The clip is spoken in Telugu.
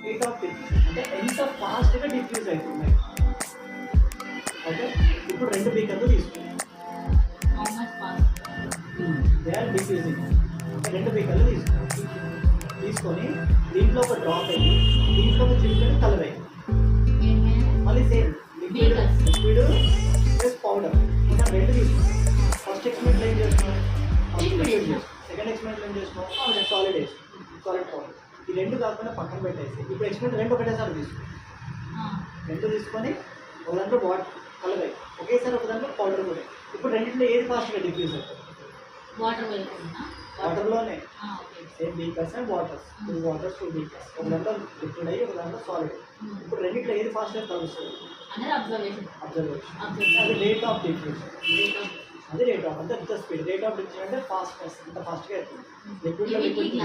రేట్ ఆఫ్ డిఫ్యూజన్ అంటే ఎంత ఫాస్ట్గా డిఫ్యూజ్ అవుతున్నాయి. ఓకే, ఇప్పుడు రెండు బీకర్లు తీసుకున్నాం, దే ఆర్ డిఫ్యూజింగ్. రెండు బీకర్లు తీసుకొని దీంట్లో ఒక డ్రాప్ అయ్యి దీంట్లో ఒక చిటికెడు కలర్ మళ్ళీ సేమ్ లిక్విడ్ ప్లస్ పౌడర్ మనం రెండు తీసుకున్నాం. ఫస్ట్ ఎక్స్పెరిమెంట్ ఏం చేస్తున్నాం, సెకండ్ ఎక్స్పెరిమెంట్ ఏం చేస్తున్నాం, సాలిడ్ పౌడర్. ఈ రెండు కాకుండా పక్కన పెట్టేసి ఇప్పుడు ఎక్స్పెరిమెంట్ రెండు ఒకటేసారి తీసుకున్నాం. రెండు తీసుకొని ఒక దాంట్లో కలర్ అయ్యి ఒకేసారి ఒక దాంట్లో పౌడర్ కూడా. ఇప్పుడు రెండింటిలో ఏది ఫాస్ట్గా డిఫ్యూజ్ అవుతుంది? వాటర్లోనే same beakers and waters, 2 waters 2 beakers. ఒక దాంట్లో లిక్విడ్ అయ్యి ఒక దాంట్లో సాలిడ్. ఇప్పుడు రెండింటిలో ఏది ఫాస్ట్గా కలుస్తుంది? అబ్జర్వేషన్. అది రేట్ ఆఫ్ డిఫ్యూజన్. అది రేట్ ఆఫ్ అంటే స్పీడ్. రేట్ ఆఫ్ డిఫ్యూజన్ అంటే ఫాస్ట్నెస్, ఎంత ఫాస్ట్గా అవుతుంది. లిక్విడ్లో లిక్విడ్